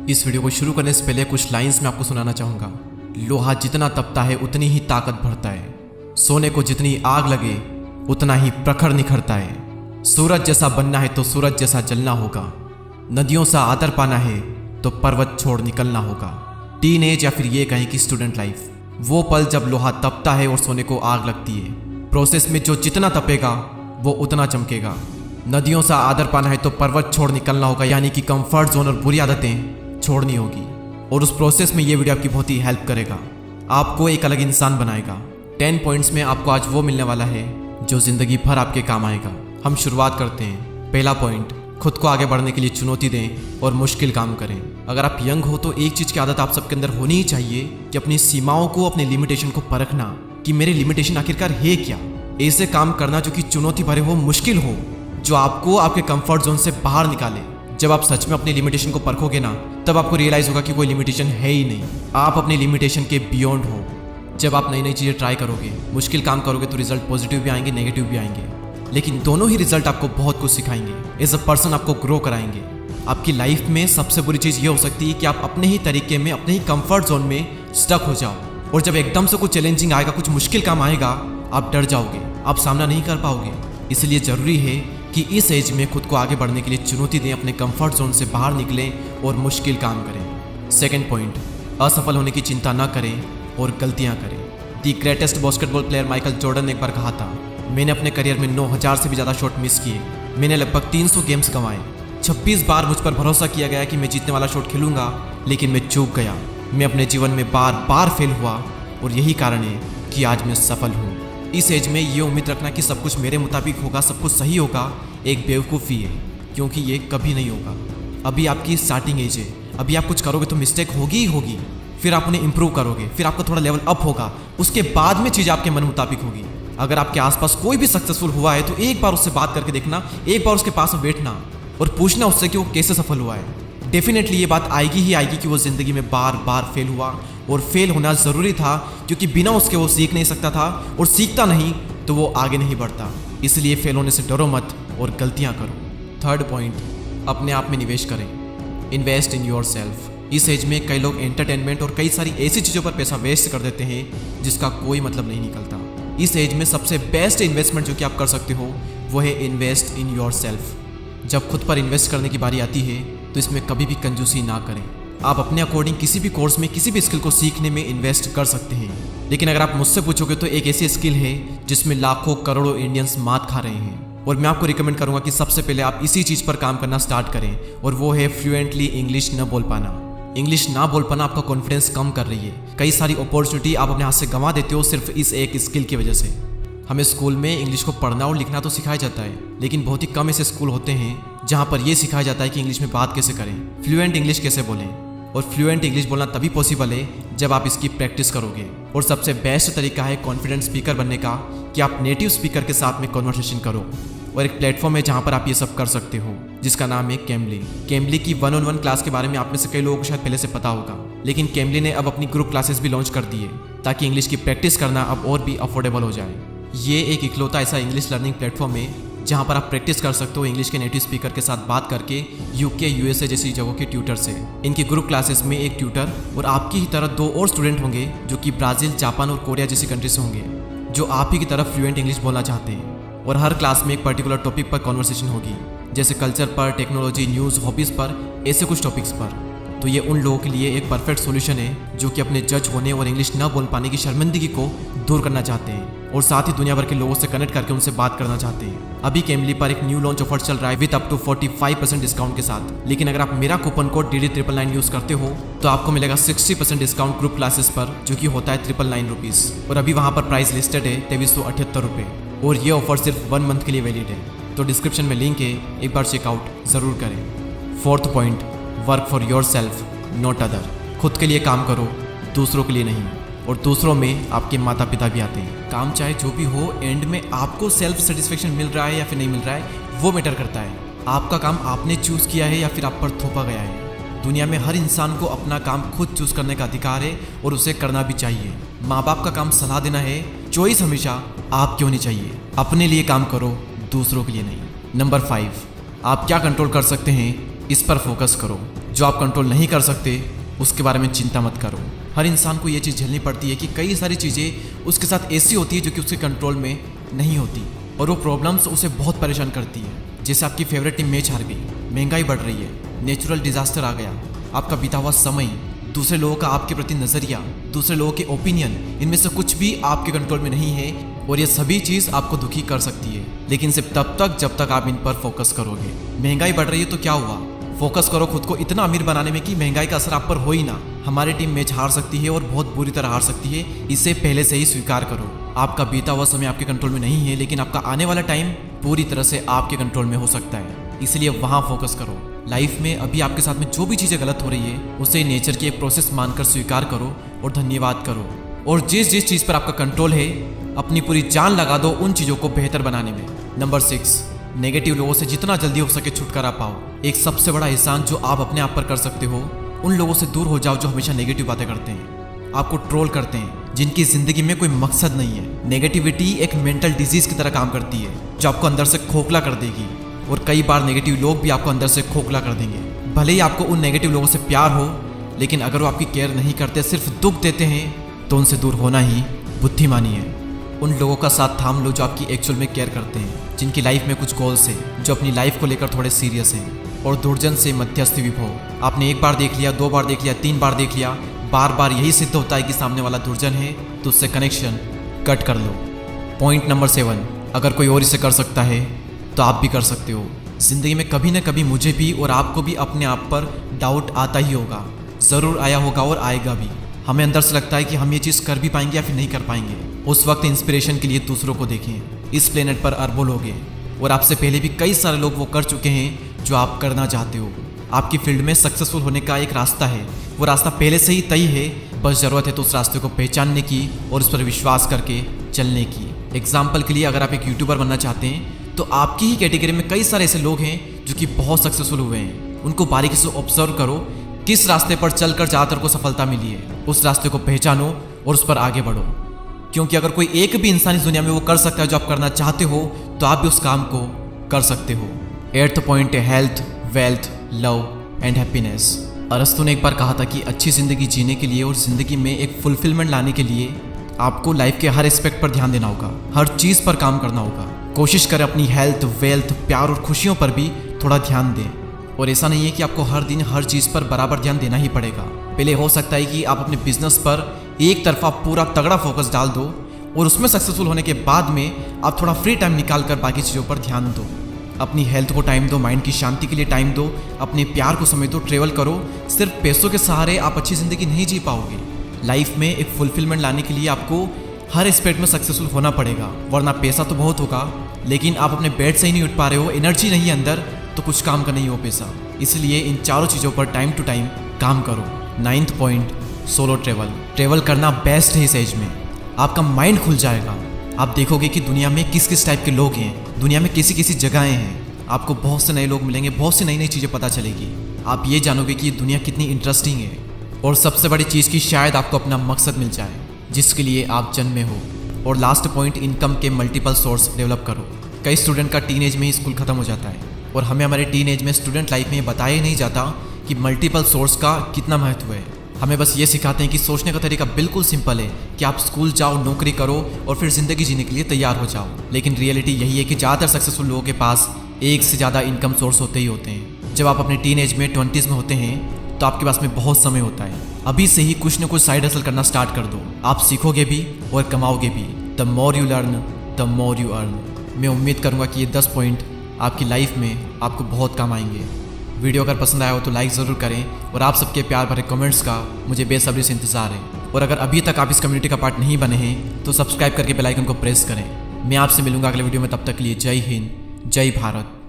इस वीडियो को शुरू करने से पहले कुछ लाइंस मैं आपको सुनाना चाहूँगा। लोहा जितना तपता है उतनी ही ताकत भरता है। सोने को जितनी आग लगे उतना ही प्रखर निखरता है। सूरज जैसा बनना है तो सूरज जैसा जलना होगा। नदियों सा आदर पाना है तो पर्वत छोड़ निकलना होगा। टीन एज या फिर ये कहें कि स्टूडेंट लाइफ, वो पल जब लोहा तपता है और सोने को आग लगती है। प्रोसेस में जो जितना तपेगा वो उतना चमकेगा। नदियों सा आदर पाना है तो पर्वत छोड़ निकलना होगा, यानी कि कंफर्ट जोन और बुरी आदतें छोड़नी होगी। और उस प्रोसेस में ये वीडियो आपकी बहुत ही हेल्प करेगा, आपको एक अलग इंसान बनाएगा। 10 पॉइंट्स में आपको आज वो मिलने वाला है जो जिंदगी भर आपके काम आएगा। हम शुरुआत करते हैं। पहला पॉइंट, खुद को आगे बढ़ने के लिए चुनौती दें और मुश्किल काम करें। अगर आप यंग हो तो एक चीज़ की आदत आप सबके अंदर होनी ही चाहिए कि अपनी सीमाओं को, अपनी लिमिटेशन को परखना कि मेरे लिमिटेशन आखिरकार है क्या। ऐसे काम करना जो कि चुनौती भरे हो, मुश्किल हो, जो आपको आपके कंफर्ट जोन से बाहर निकाले। जब आप सच में अपनी लिमिटेशन को परखोगे ना, तब आपको रियलाइज होगा कि कोई लिमिटेशन है ही नहीं, आप अपनी लिमिटेशन के बियॉन्ड हो। जब आप नई नई चीज़ें ट्राई करोगे, मुश्किल काम करोगे तो रिजल्ट पॉजिटिव भी आएंगे, नेगेटिव भी आएंगे, लेकिन दोनों ही रिजल्ट आपको बहुत कुछ सिखाएंगे। एज अ पर्सन आपको ग्रो कराएंगे। आपकी लाइफ में सबसे बुरी चीज़ ये हो सकती है कि आप अपने ही तरीके में, अपने ही कंफर्ट जोन में स्टक हो जाओ, और जब एकदम से कुछ चैलेंजिंग आएगा, कुछ मुश्किल काम आएगा, आप डर जाओगे, आप सामना नहीं कर पाओगे। इसलिए ज़रूरी है कि इस एज में खुद को आगे बढ़ने के लिए चुनौती दें, अपने कंफर्ट जोन से बाहर निकलें और मुश्किल काम करें। सेकंड पॉइंट, असफल होने की चिंता ना करें और गलतियां करें। The greatest basketball player Michael Jordan ने एक बार कहा था, मैंने अपने करियर में 9000 से भी ज़्यादा शॉट मिस किए, मैंने लगभग 300 गेम्स गंवाए, 26 बार मुझ पर भरोसा किया गया कि मैं जीतने वाला शॉट खेलूंगा, लेकिन मैं चूक गया। मैं अपने जीवन में बार बार फेल हुआ और यही कारण है कि आज मैं सफल हूँ। इस एज में ये उम्मीद रखना कि सब कुछ मेरे मुताबिक होगा, सब कुछ सही होगा, एक बेवकूफ़ी है, क्योंकि ये कभी नहीं होगा। अभी आपकी स्टार्टिंग एज है, अभी आप कुछ करोगे तो मिस्टेक होगी ही होगी, फिर आप उन्हें इंप्रूव करोगे, फिर आपका थोड़ा लेवल अप होगा, उसके बाद में चीज़ आपके मन मुताबिक होगी। अगर आपके आसपास कोई भी सक्सेसफुल हुआ है तो एक बार उससे बात करके देखना, एक बार उसके पास में बैठना और पूछना उससे कि वो कैसे सफल हुआ है। डेफिनेटली ये बात आएगी ही आएगी कि वो ज़िंदगी में बार बार फेल हुआ, और फेल होना ज़रूरी था, क्योंकि बिना उसके वो सीख नहीं सकता था, और सीखता नहीं तो वो आगे नहीं बढ़ता। इसलिए फेल होने से डरो मत और गलतियां करो। थर्ड पॉइंट, अपने आप में निवेश करें। Invest in your self. इस एज में कई लोग एंटरटेनमेंट और कई सारी ऐसी चीज़ों पर पैसा वेस्ट कर देते हैं जिसका कोई मतलब नहीं निकलता। इस एज में सबसे बेस्ट इन्वेस्टमेंट जो कि आप कर सकते हो वो है इन्वेस्ट इन योर सेल्फ। जब खुद पर इन्वेस्ट करने की बारी आती है तो इसमें कभी भी कंजूसी ना करें। आप अपने अकॉर्डिंग किसी भी कोर्स में, किसी भी स्किल को सीखने में इन्वेस्ट कर सकते हैं, लेकिन अगर आप मुझसे पूछोगे तो एक ऐसी स्किल है जिसमें लाखों करोड़ों इंडियंस मात खा रहे हैं, और मैं आपको रिकमेंड करूंगा कि सबसे पहले आप इसी चीज़ पर काम करना स्टार्ट करें, और वो है फ्लुएंटली इंग्लिश न बोल पाना। इंग्लिश ना बोल पाना आपका कॉन्फिडेंस कम कर रही है। कई सारी अपॉर्चुनिटी आप अपने हाथ से गंवा देते हो सिर्फ इस एक स्किल की वजह से। हमें स्कूल में इंग्लिश को पढ़ना और लिखना तो सिखाया जाता है, लेकिन बहुत ही कम ऐसे स्कूल होते हैं जहाँ पर यह सिखाया जाता है कि इंग्लिश में बात कैसे करें, फ्लुएंट इंग्लिश कैसे बोलें। और फ्लुएंट इंग्लिश बोलना तभी पॉसिबल है जब आप इसकी प्रैक्टिस करोगे। और सबसे बेस्ट तरीका है कॉन्फिडेंट स्पीकर बनने का कि आप नेटिव स्पीकर के साथ में कन्वर्सेशन करो। और एक प्लेटफॉर्म है जहाँ पर आप ये सब कर सकते हो, जिसका नाम है कैम्बली। कैम्बली की 1-on-1 क्लास के बारे में आप में से कई लोगों को शायद पहले से पता होगा, लेकिन कैम्बली ने अब अपनी ग्रुप क्लासेस भी लॉन्च कर दी है ताकि इंग्लिश की प्रैक्टिस करना अब और भी अफोर्डेबल हो जाए। ये एक इकलौता ऐसा इंग्लिश लर्निंग प्लेटफॉर्म है जहाँ पर आप प्रैक्टिस कर सकते हो इंग्लिश के नेटिव स्पीकर के साथ बात करके, यूके, यूएसए जैसी जगहों के ट्यूटर से। इनकी ग्रुप क्लासेस में एक ट्यूटर और आपकी ही तरह 2 और स्टूडेंट होंगे जो कि ब्राज़ील, जापान और कोरिया जैसी कंट्री से होंगे, जो आप ही की तरफ फ्लुएंट इंग्लिश बोलना चाहते हैं। और हर क्लास में एक पर्टिकुलर टॉपिक पर कॉन्वर्सेशन होगी, जैसे कल्चर पर, टेक्नोलॉजी, न्यूज़, हॉबीज़ पर, ऐसे कुछ टॉपिक्स पर। तो ये उन लोगों के लिए एक परफेक्ट सॉल्यूशन है जो कि अपने जज होने और इंग्लिश न बोल पाने की शर्मिंदगी को दूर करना चाहते हैं, और साथ ही दुनिया भर के लोगों से कनेक्ट करके उनसे बात करना चाहते हैं। अभी कैम्बली पर एक न्यू लॉन्च ऑफर चल रहा है विद अप टू 45% डिस्काउंट के साथ, लेकिन अगर आप मेरा कूपन कोड DD999 यूज़ करते हो तो आपको मिलेगा 60% डिस्काउंट ग्रुप क्लासेस पर, जो कि होता है 999 रुपीज़। और अभी वहाँ पर प्राइस लिस्टेड है 2378 रुपये, और ये ऑफर सिर्फ 1 मंथ के लिए वैलिड है। तो डिस्क्रिप्शन में लिंक है, एक बार चेकआउट ज़रूर करें। Fourth point, work for your self not other. खुद के लिए काम करो, दूसरों के लिए नहीं। और दूसरों में आपके माता पिता भी आते हैं। काम चाहे जो भी हो, एंड में आपको सेल्फ सेटिस्फेक्शन मिल रहा है या फिर नहीं मिल रहा है, वो मैटर करता है। आपका काम आपने चूज़ किया है या फिर आप पर थोपा गया है। दुनिया में हर इंसान को अपना काम खुद चूज़ करने का अधिकार है, और उसे करना भी चाहिए। माँ बाप का काम सलाह देना है, चॉइस हमेशा आपकी होनी चाहिए। अपने लिए काम करो, दूसरों के लिए नहीं। नंबर 5, आप क्या कंट्रोल कर सकते हैं इस पर फोकस करो। जो आप कंट्रोल नहीं कर सकते उसके बारे में चिंता मत करो। हर इंसान को ये चीज़ झेलनी पड़ती है कि कई सारी चीज़ें उसके साथ ऐसी होती है जो कि उसके कंट्रोल में नहीं होती, और वो प्रॉब्लम्स उसे बहुत परेशान करती है। जैसे आपकी फेवरेट टीम मैच हार गई, महंगाई बढ़ रही है, नेचुरल डिजास्टर आ गया, आपका बीता हुआ समय, दूसरे लोगों का आपके प्रति नज़रिया, दूसरे लोगों के ओपिनियन, इनमें से कुछ भी आपके कंट्रोल में नहीं है, और ये सभी चीज़ आपको दुखी कर सकती है, लेकिन सिर्फ तब तक जब तक आप इन पर फोकस करोगे। महंगाई बढ़ रही है तो क्या हुआ, फोकस करो खुद को इतना अमीर बनाने में कि महंगाई का असर आप पर हो ही ना। हमारी टीम मैच हार सकती है और बहुत बुरी तरह हार सकती है, इसे पहले से ही स्वीकार करो। आपका बीता हुआ समय आपके कंट्रोल में नहीं है, लेकिन आपका आने वाला टाइम पूरी तरह से आपके कंट्रोल में हो सकता है, इसलिए वहाँ फोकस करो। लाइफ में अभी आपके साथ में जो भी चीज़ें गलत हो रही है उसे नेचर की एक प्रोसेस मानकर स्वीकार करो और धन्यवाद करो, और जिस जिस चीज़ पर आपका कंट्रोल है अपनी पूरी जान लगा दो उन चीज़ों को बेहतर बनाने में। नंबर 6, नेगेटिव लोगों से जितना जल्दी हो सके छुटकारा पाओ। एक सबसे बड़ा एहसान जो आप अपने आप पर कर सकते हो, उन लोगों से दूर हो जाओ जो हमेशा नेगेटिव बातें करते हैं, आपको ट्रोल करते हैं, जिनकी जिंदगी में कोई मकसद नहीं है। नेगेटिविटी एक मेंटल डिजीज की तरह काम करती है जो आपको अंदर से खोखला कर देगी, और कई बार नेगेटिव लोग भी आपको अंदर से खोखला कर देंगे। भले ही आपको उन नेगेटिव लोगों से प्यार हो, लेकिन अगर वो आपकी केयर नहीं करते, सिर्फ दुख देते हैं, तो उनसे दूर होना ही बुद्धिमानी है। उन लोगों का साथ थाम लो जो आपकी एक्चुअल में केयर करते हैं, जिनकी लाइफ में कुछ गोल्स हैं, जो अपनी लाइफ को लेकर थोड़े सीरियस हैं, और दुर्जन से मध्यस्थी विभो। आपने एक बार देख लिया, 2 बार देख लिया, 3 बार देख लिया, बार बार यही सिद्ध होता है कि सामने वाला दुर्जन है, तो उससे कनेक्शन कट कर लो। पॉइंट नंबर 7, अगर कोई और इसे कर सकता है तो आप भी कर सकते हो। जिंदगी में कभी ना कभी मुझे भी और आपको भी अपने आप पर डाउट आता ही होगा, ज़रूर आया होगा और आएगा भी। हमें अंदर से लगता है कि हम ये चीज़ कर भी पाएंगे या फिर नहीं कर पाएंगे। उस वक्त इंस्पिरेशन के लिए दूसरों को देखें। इस प्लेनेट पर अरबों लोग हैं, और आपसे पहले भी कई सारे लोग वो कर चुके हैं जो आप करना चाहते हो। आपकी फील्ड में सक्सेसफुल होने का एक रास्ता है, वो रास्ता पहले से ही तय है, बस ज़रूरत है तो उस रास्ते को पहचानने की और उस पर विश्वास करके चलने की। एग्जाम्पल के लिए, अगर आप एक यूट्यूबर बनना चाहते हैं तो आपकी ही कैटेगरी में कई सारे ऐसे लोग हैं जो कि बहुत सक्सेसफुल हुए हैं। उनको बारीकी से ऑब्जर्व करो, किस रास्ते पर चलकर ज़्यादातर को सफलता मिली है, उस रास्ते को पहचानो और उस पर आगे बढ़ो। क्योंकि अगर कोई एक भी इंसान इस दुनिया में वो कर सकता है जो आप करना चाहते हो, तो आप भी उस काम को कर सकते हो। 8th पॉइंट है health, wealth, love and happiness. अरस्तु ने एक बार कहा था कि अच्छी ज़िंदगी जीने के लिए और ज़िंदगी में एक फुलफिलमेंट लाने के लिए आपको लाइफ के हर एस्पेक्ट पर ध्यान देना होगा, हर चीज़ पर काम करना होगा। कोशिश करें अपनी हेल्थ, वेल्थ, प्यार और खुशियों पर भी थोड़ा ध्यान दें। और ऐसा नहीं है कि आपको हर दिन हर चीज़ पर बराबर ध्यान देना ही पड़ेगा। पहले हो सकता है कि आप अपने बिजनेस पर एक तरफा पूरा तगड़ा फोकस डाल दो, और उसमें सक्सेसफुल होने के बाद में आप थोड़ा फ्री टाइम निकाल कर बाकी चीज़ों पर ध्यान दो। अपनी हेल्थ को टाइम दो, माइंड की शांति के लिए टाइम दो, अपने प्यार को समय दो, ट्रेवल करो। सिर्फ पैसों के सहारे आप अच्छी ज़िंदगी नहीं जी पाओगे। लाइफ में एक फुलफिलमेंट लाने के लिए आपको हर एस्पेक्ट में सक्सेसफुल होना पड़ेगा, वरना पैसा तो बहुत होगा, लेकिन आप अपने बेड से ही नहीं उठ पा रहे हो, एनर्जी नहीं है अंदर, तो कुछ काम का नहीं हो पैसा। इसलिए इन चारों चीज़ों पर टाइम टू टाइम काम करो। 9th point, solo travel. Travel करना बेस्ट है इस एज में, आपका माइंड खुल जाएगा। आप देखोगे कि दुनिया में किस किस टाइप के लोग हैं, दुनिया में कैसी कैसी जगहें हैं। आपको बहुत से नए लोग मिलेंगे, बहुत सी नई नई चीज़ें पता चलेगी। आप ये जानोगे कि ये दुनिया कितनी इंटरेस्टिंग है, और सबसे बड़ी चीज़ की शायद आपको अपना मकसद मिल जाए जिसके लिए आप जन्मे हो। और लास्ट पॉइंट, इनकम के मल्टीपल सोर्स डेवलप करो। कई स्टूडेंट का टीनेज में ही स्कूल खत्म हो जाता है, और हमें हमारे टीनेज में, स्टूडेंट लाइफ में ये बताया ही नहीं जाता कि मल्टीपल सोर्स का कितना महत्व है। हमें बस ये सिखाते हैं कि सोचने का तरीका बिल्कुल सिंपल है कि आप स्कूल जाओ, नौकरी करो और फिर ज़िंदगी जीने के लिए तैयार हो जाओ। लेकिन रियलिटी यही है कि ज़्यादातर सक्सेसफुल लोगों के पास एक से ज़्यादा इनकम सोर्स होते ही होते हैं। जब आप अपने टीनेज में, 20s में होते हैं, तो आपके पास में बहुत समय होता है। अभी से ही कुछ न कुछ साइड हसल करना स्टार्ट कर दो, आप सीखोगे भी और कमाओगे भी। The more you learn the more you earn. मैं उम्मीद करूँगा कि ये 10 पॉइंट आपकी लाइफ में आपको बहुत काम आएंगे। वीडियो अगर पसंद आया हो तो लाइक ज़रूर करें, और आप सबके प्यार भरे कमेंट्स का मुझे बेसब्री से इंतज़ार है। और अगर अभी तक आप इस कम्युनिटी का पार्ट नहीं बने हैं तो सब्सक्राइब करके बेल आइकन को प्रेस करें। मैं आपसे मिलूंगा अगले वीडियो में, तब तक के लिए जय हिंद, जय भारत।